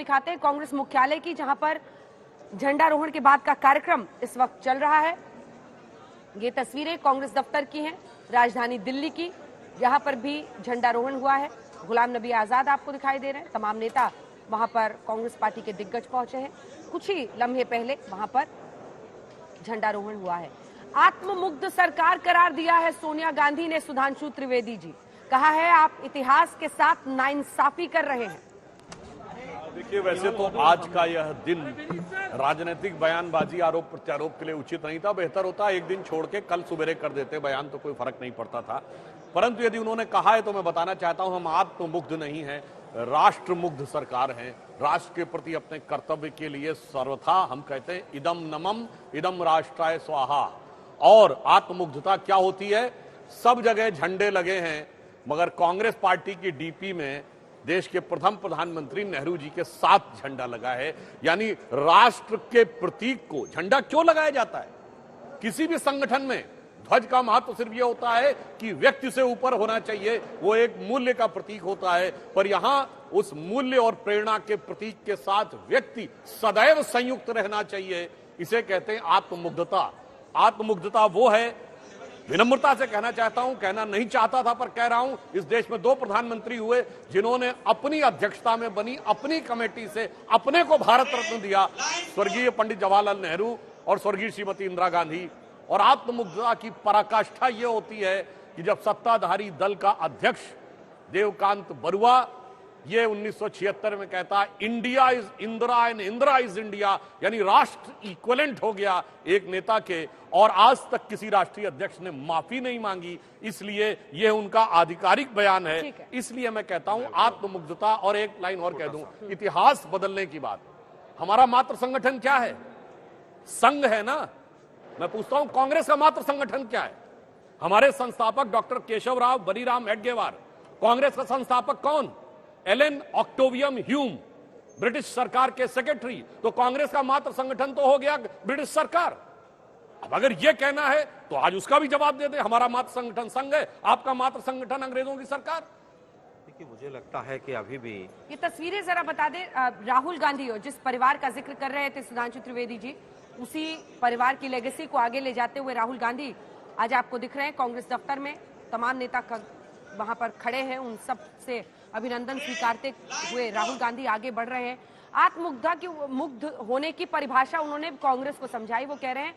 दिखाते हैं कांग्रेस मुख्यालय की, जहां पर झंडारोहण के बाद का कार्यक्रम इस वक्त चल रहा है। ये तस्वीरें कांग्रेस दफ्तर की हैं, राजधानी दिल्ली की। यहाँ पर भी झंडारोहण हुआ है। गुलाम नबी आजाद आपको दिखाई दे रहे हैं। तमाम नेता वहां पर कांग्रेस पार्टी के दिग्गज पहुंचे हैं। कुछ ही लम्हे पहले वहां पर झंडारोहण हुआ है। आत्ममुग्ध सरकार करार दिया है सोनिया गांधी ने सुधांशु त्रिवेदी जी। कहा है आप इतिहास के साथ नाइंसाफी कर रहे हैं। देखिए, वैसे तो आज का यह दिन राजनीतिक बयानबाजी, आरोप प्रत्यारोप के लिए उचित नहीं था। बेहतर होता एक दिन छोड़ के कल सुबेरे कर देते बयान, तो कोई फर्क नहीं पड़ता था। परंतु यदि उन्होंने कहा है तो मैं बताना चाहता हूं, हम आत्ममुग्ध नहीं हैं, राष्ट्रमुग्ध सरकार है। राष्ट्र के प्रति अपने कर्तव्य के लिए सर्वथा हम कहते हैं इदम नमम इदम राष्ट्राय स्वाहा। और आत्ममुग्धता क्या होती है? सब जगह झंडे लगे हैं, मगर कांग्रेस पार्टी की डीपी में देश के प्रथम प्रधानमंत्री नेहरू जी के साथ झंडा लगा है। यानी राष्ट्र के प्रतीक को झंडा क्यों लगाया जाता है? किसी भी संगठन में ध्वज का महत्व सिर्फ यह होता है कि व्यक्ति से ऊपर होना चाहिए, वो एक मूल्य का प्रतीक होता है। पर यहां उस मूल्य और प्रेरणा के प्रतीक के साथ व्यक्ति सदैव संयुक्त रहना चाहिए। इसे कहते हैं आत्ममुग्धता। आत्ममुग्धता वो है, विनम्रता से कहना चाहता हूं, कहना नहीं चाहता था पर कह रहा हूं, इस देश में 2 प्रधानमंत्री हुए जिन्होंने अपनी अध्यक्षता में बनी अपनी कमेटी से अपने को भारत रत्न दिया, स्वर्गीय पंडित जवाहरलाल नेहरू और स्वर्गीय श्रीमती इंदिरा गांधी। और आत्ममुग्धता की पराकाष्ठा यह होती है कि जब सत्ताधारी दल का अध्यक्ष देवकांत बरुआ ये 1976 में कहता है India is Indira and Indira is India, यानी राष्ट्र इक्विवेलेंट हो गया एक नेता के, और आज तक किसी राष्ट्रीय अध्यक्ष ने माफी नहीं मांगी। इसलिए यह उनका आधिकारिक बयान है। इसलिए मैं कहता हूं आत्ममुग्धता। और एक लाइन और कह दूं, इतिहास बदलने की बात। हमारा मात्र संगठन क्या है? संघ है ना। मैं पूछता हूं कांग्रेस का मात्र संगठन क्या है? हमारे संस्थापक डॉक्टर केशवराव बलीराम हेडगेवार। कांग्रेस का संस्थापक कौन? एलन ऑक्टेवियम ह्यूम, ब्रिटिश सरकार के सेक्रेटरी। तो कांग्रेस का मात्र संगठन तो हो गया ब्रिटिश सरकार। अब अगर यह कहना है तो आज उसका भी जवाब दे दे। हमारा मात्र संगठन संघ है, आपका मात्र संगठन अंग्रेजों की सरकार। देखिए, मुझे लगता है कि अभी भी ये तस्वीरें जरा बता दे। राहुल गांधी हो, जिस परिवार का जिक्र कर रहे थे सुधांशु त्रिवेदी जी, उसी परिवार की लेगेसी को आगे ले जाते हुए राहुल गांधी आज आपको दिख रहे हैं कांग्रेस दफ्तर में। तमाम नेता वहां पर खड़े हैं, उन सब से अभिनंदन स्वीकारते हुए राहुल गांधी आगे बढ़ रहे हैं। आत्ममुग्धा की मुग्ध होने की परिभाषा उन्होंने कांग्रेस को समझाई। वो कह रहे हैं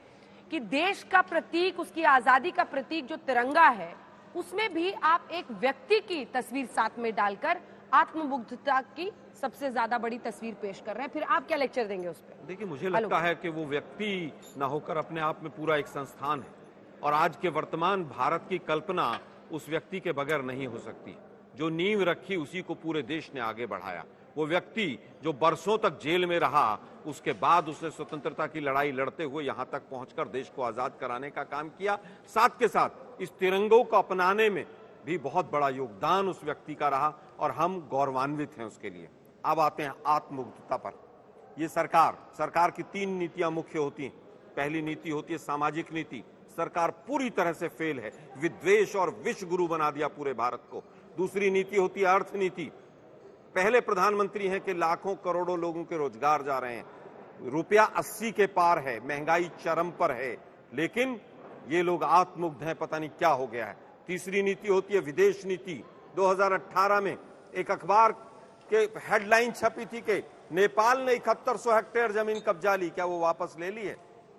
कि देश का प्रतीक, उसकी आजादी का प्रतीक जो तिरंगा है, उसमें भी आप एक व्यक्ति की तस्वीर साथ में डालकर आत्ममुग्धता की सबसे ज्यादा बड़ी तस्वीर पेश कर रहे हैं। फिर आप क्या लेक्चर देंगे उस पर? देखिए, मुझे लगता है कि वो व्यक्ति ना होकर अपने आप में पूरा एक संस्थान है, और आज के वर्तमान भारत की कल्पना उस व्यक्ति के बगैर नहीं हो सकती। जो नींव रखी उसी को पूरे देश ने आगे बढ़ाया। वो व्यक्ति जो बरसों तक जेल में रहा, उसके बाद उसने स्वतंत्रता की लड़ाई लड़ते हुए यहां तक पहुंचकर देश को आजाद कराने का काम किया। साथ के साथ इस तिरंगों को अपनाने में भी बहुत बड़ा योगदान उस व्यक्ति का रहा, और हम गौरवान्वित हैं उसके लिए। अब आते हैं आत्ममुग्धता पर। ये सरकार की 3 नीतियां मुख्य होती हैं। पहली नीति होती है सामाजिक नीति। सरकार पूरी तरह से फेल है, विद्वेष और विश्व गुरु बना दिया पूरे भारत को। दूसरी नीति होती है अर्थनीति। पहले प्रधानमंत्री हैं कि लाखों करोड़ों लोगों के रोजगार जा रहे हैं, रुपया 80 के पार है, महंगाई चरम पर है, लेकिन ये लोग आत्ममुग्ध हैं, पता नहीं क्या हो गया है। तीसरी नीति होती है विदेश नीति। 2018 में एक अखबार के हेडलाइन छपी थी कि नेपाल ने 7100 हेक्टेयर जमीन कब्जा ली, क्या वो वापस ले ली है?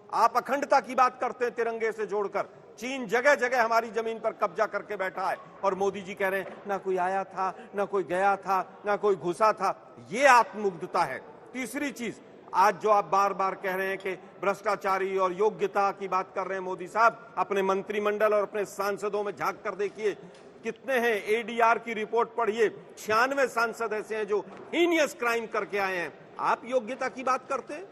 आप अखंडता की बात करते हैं तिरंगे से जोड़कर, चीन जगह जगह हमारी जमीन पर कब्जा करके बैठा है, और मोदी जी कह रहे हैं ना कोई आया था, ना कोई गया था, ना कोई घुसा था। ये आत्ममुग्धता है। तीसरी चीज, आज जो आप बार बार कह रहे हैं कि भ्रष्टाचारी और योग्यता की बात कर रहे हैं मोदी साहब, अपने मंत्रिमंडल और अपने सांसदों में झांक कर देखिए कितने हैं। एडीआर की रिपोर्ट पढ़िए, 96 सांसद ऐसे हैं जो हीनियस क्राइम करके आए हैं। आप योग्यता की बात करते हैं?